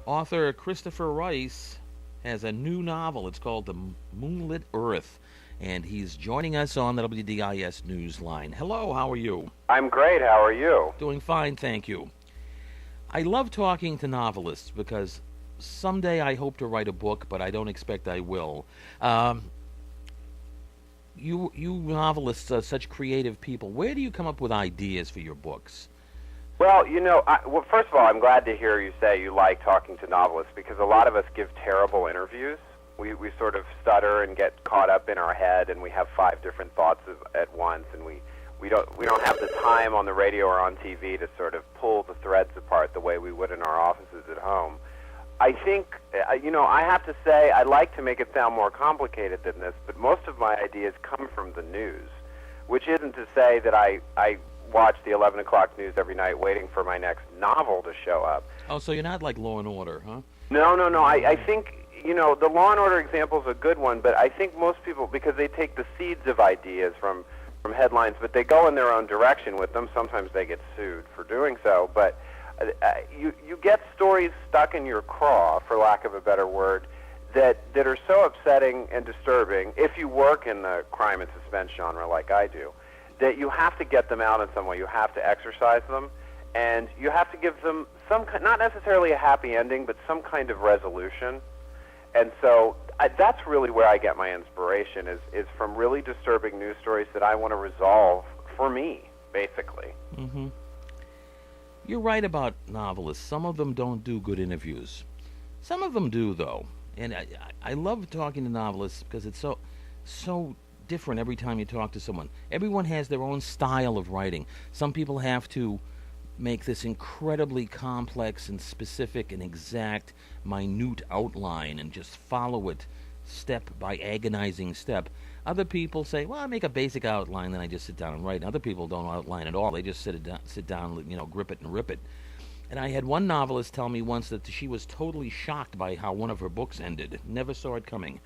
Author Christopher Rice has a new novel. It's called The Moonlit Earth, and he's joining us on the WDIS news line. Hello, how are you? I'm great. How are you? Doing fine, thank you. I love talking to novelists because someday I hope to write a book, but I don't expect I will. You novelists are such creative people. Where do you come up with ideas for your books? Well, first of all, I'm glad to hear you say you like talking to novelists because a lot of us give terrible interviews. We sort of stutter and get caught up in our head, and we have five different thoughts at once, and we don't have the time on the radio or on TV to sort of pull the threads apart the way we would in our offices at home. I think, I have to say, I like to make it sound more complicated than this, but most of my ideas come from the news, which isn't to say that I watch the 11 o'clock news every night waiting for my next novel to show up. Oh, so you're not like Law and Order, huh? No. I think, the Law and Order example is a good one, but I think most people, because they take the seeds of ideas from headlines, but they go in their own direction with them. Sometimes they get sued for doing so, but you get stories stuck in your craw, for lack of a better word, that are so upsetting and disturbing, if you work in the crime and suspense genre like I do, that you have to get them out in some way. You have to exercise them, and you have to give them not necessarily a happy ending, but some kind of resolution. And so that's really where I get my inspiration, is from really disturbing news stories that I want to resolve for me, basically. Mm-hmm. You're right about novelists. Some of them don't do good interviews. Some of them do, though. And I love talking to novelists because it's so different every time you talk to someone. Everyone has their own style of writing. Some people have to make this incredibly complex and specific and exact, minute outline and just follow it step by agonizing step. Other people say, well, I make a basic outline, then I just sit down and write. And other people don't outline at all. They just sit down, grip it and rip it. And I had one novelist tell me once that she was totally shocked by how one of her books ended. Never saw it coming.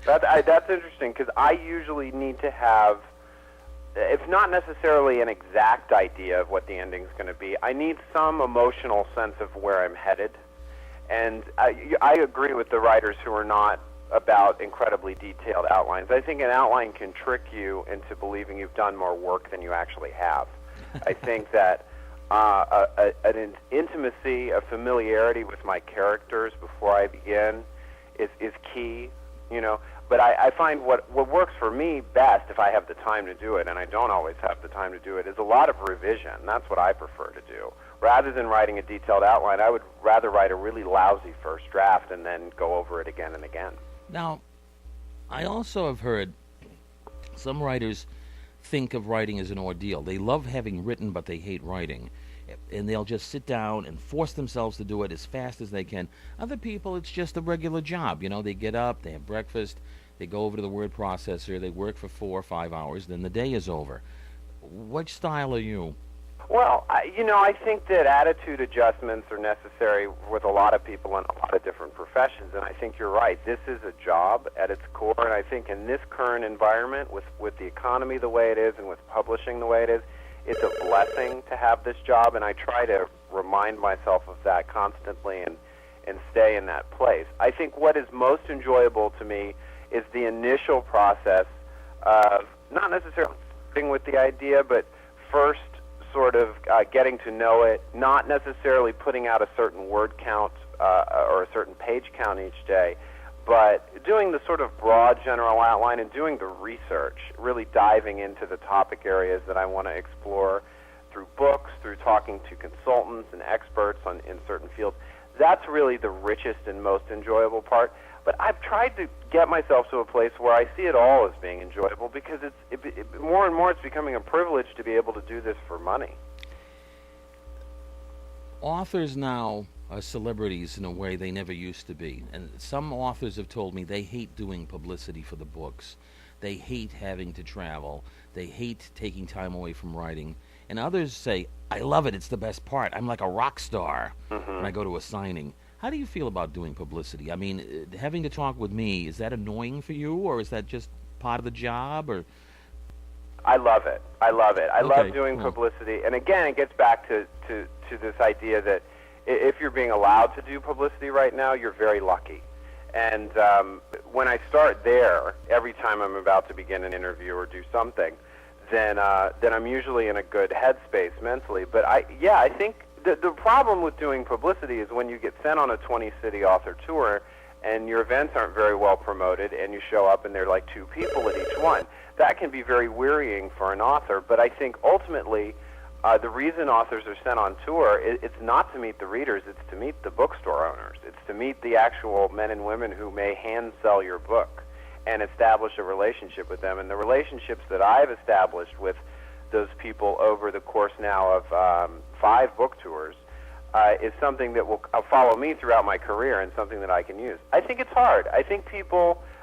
That's interesting, because I usually need to have, if not necessarily an exact idea of what the ending's going to be, I need some emotional sense of where I'm headed. And I agree with the writers who are not about incredibly detailed outlines. I think an outline can trick you into believing you've done more work than you actually have. I think that an intimacy, a familiarity with my characters before I begin is key, But I find what works for me best, if I have the time to do it, and I don't always have the time to do it, is a lot of revision. That's what I prefer to do. Rather than writing a detailed outline, I would rather write a really lousy first draft and then go over it again and again. Now, I also have heard some writers think of writing as an ordeal. They love having written, but they hate writing. And they'll just sit down and force themselves to do it as fast as they can. Other people, it's just a regular job. They get up, they have breakfast, they go over to the word processor, they work for 4 or 5 hours, then the day is over. Which style are you? Well, I think that attitude adjustments are necessary with a lot of people in a lot of different professions, and I think you're right. This is a job at its core, and I think in this current environment, with the economy the way it is and with publishing the way it is, it's a blessing to have this job, and I try to remind myself of that constantly and stay in that place. I think what is most enjoyable to me is the initial process of not necessarily starting with the idea, but first sort of getting to know it, not necessarily putting out a certain word count or a certain page count each day, but doing the sort of broad general outline and doing the research, really diving into the topic areas that I want to explore through books, through talking to consultants and experts in certain fields. That's really the richest and most enjoyable part. But I've tried to get myself to a place where I see it all as being enjoyable, because more and more it's becoming a privilege to be able to do this for money. Authors now are celebrities in a way they never used to be. And some authors have told me they hate doing publicity for the books. They hate having to travel. They hate taking time away from writing. And others say, I love it, it's the best part. I'm like a rock star when I go to a signing. How do you feel about doing publicity? I mean, having to talk with me, is that annoying for you, or is that just part of the job? Or I love it. I love doing publicity. And again, it gets back to this idea that if you're being allowed to do publicity right now, you're very lucky. And when I start there, every time I'm about to begin an interview or do something, then I'm usually in a good headspace mentally. But I think the problem with doing publicity is when you get sent on a 20-city author tour and your events aren't very well promoted and you show up and there are like 2 people at each one. That can be very wearying for an author, but I think ultimately the reason authors are sent on tour, it's not to meet the readers, it's to meet the bookstore owners. It's to meet the actual men and women who may hand sell your book and establish a relationship with them. And the relationships that I've established with those people over the course now of 5 book tours is something that will follow me throughout my career and something that I can use. I think it's hard.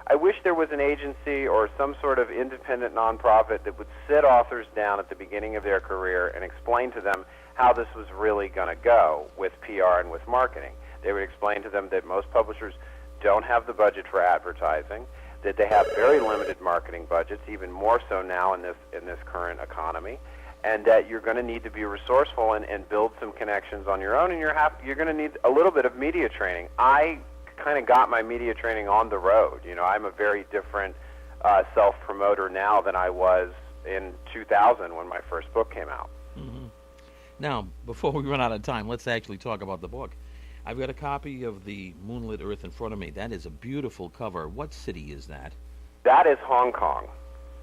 I wish there was an agency or some sort of independent nonprofit that would sit authors down at the beginning of their career and explain to them how this was really going to go with PR and with marketing. They would explain to them that most publishers don't have the budget for advertising, that they have very limited marketing budgets, even more so now in this current economy, and that you're going to need to be resourceful and build some connections on your own, and you're going to need a little bit of media training. I kind of got my media training on the road. You know, I'm a very different self-promoter now than I was in 2000 when my first book came out. Mm-hmm. Now, before we run out of time, let's actually talk about the book. I've got a copy of the Moonlit Earth in front of me. That is a beautiful cover. What city is that? That is Hong Kong.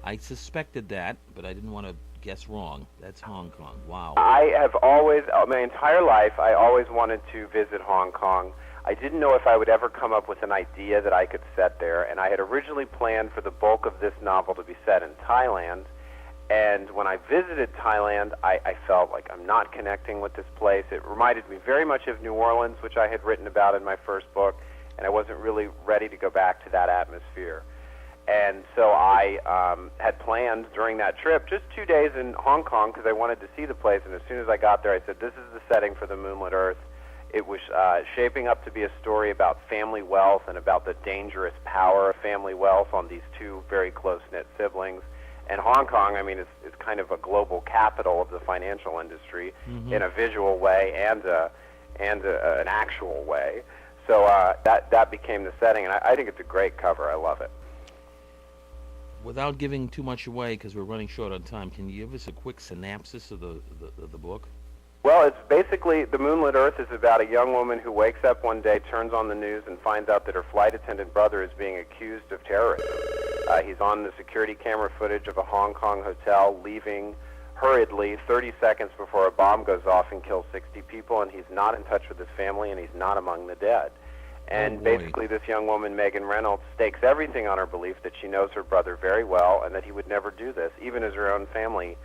I suspected that, but I didn't want to guess wrong. That's Hong Kong. Wow. I have always, my entire life, I always wanted to visit Hong Kong. I didn't know if I would ever come up with an idea that I could set there, and I had originally planned for the bulk of this novel to be set in Thailand. And when I visited Thailand, I felt like I'm not connecting with this place. It reminded me very much of New Orleans, which I had written about in my first book, and I wasn't really ready to go back to that atmosphere. And so I had planned during that trip just 2 days in Hong Kong because I wanted to see the place. And as soon as I got there, I said, this is the setting for the Moonlit Earth. It was shaping up to be a story about family wealth and about the dangerous power of family wealth on these 2 very close-knit siblings. And Hong Kong, I mean, is kind of a global capital of the financial industry in a visual way and an actual way. So that became the setting, and I think it's a great cover. I love it. Without giving too much away, because we're running short on time, can you give us a quick synopsis of the book? Well, it's basically, The Moonlit Earth is about a young woman who wakes up one day, turns on the news, and finds out that her flight attendant brother is being accused of terrorism. He's on the security camera footage of a Hong Kong hotel, leaving hurriedly 30 seconds before a bomb goes off and kills 60 people, and he's not in touch with his family, and he's not among the dead. And basically this young woman, Megan Reynolds, stakes everything on her belief that she knows her brother very well and that he would never do this, even as her own family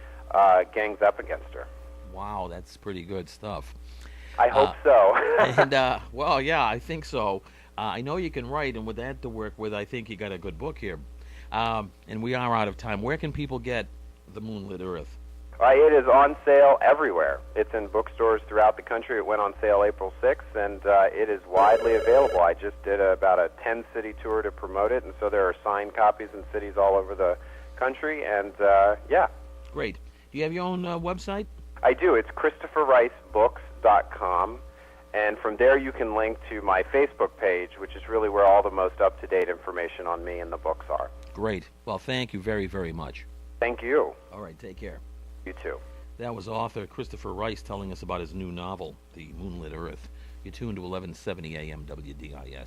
gangs up against her. Wow, that's pretty good stuff. I hope so. And, well, yeah, I think so. I know you can write, and with that to work with, I think you got a good book here. And we are out of time. Where can people get The Moonlit Earth? It is on sale everywhere. It's in bookstores throughout the country. It went on sale April 6th, and it is widely available. I just did about a 10-city tour to promote it, and so there are signed copies in cities all over the country, and yeah. Great. Do you have your own website? I do. It's ChristopherRiceBooks.com, and from there you can link to my Facebook page, which is really where all the most up-to-date information on me and the books are. Great. Well, thank you very, very much. Thank you. All right, take care. You too. That was author Christopher Rice telling us about his new novel, The Moonlit Earth. You're tuned to 1170 AM WDIS.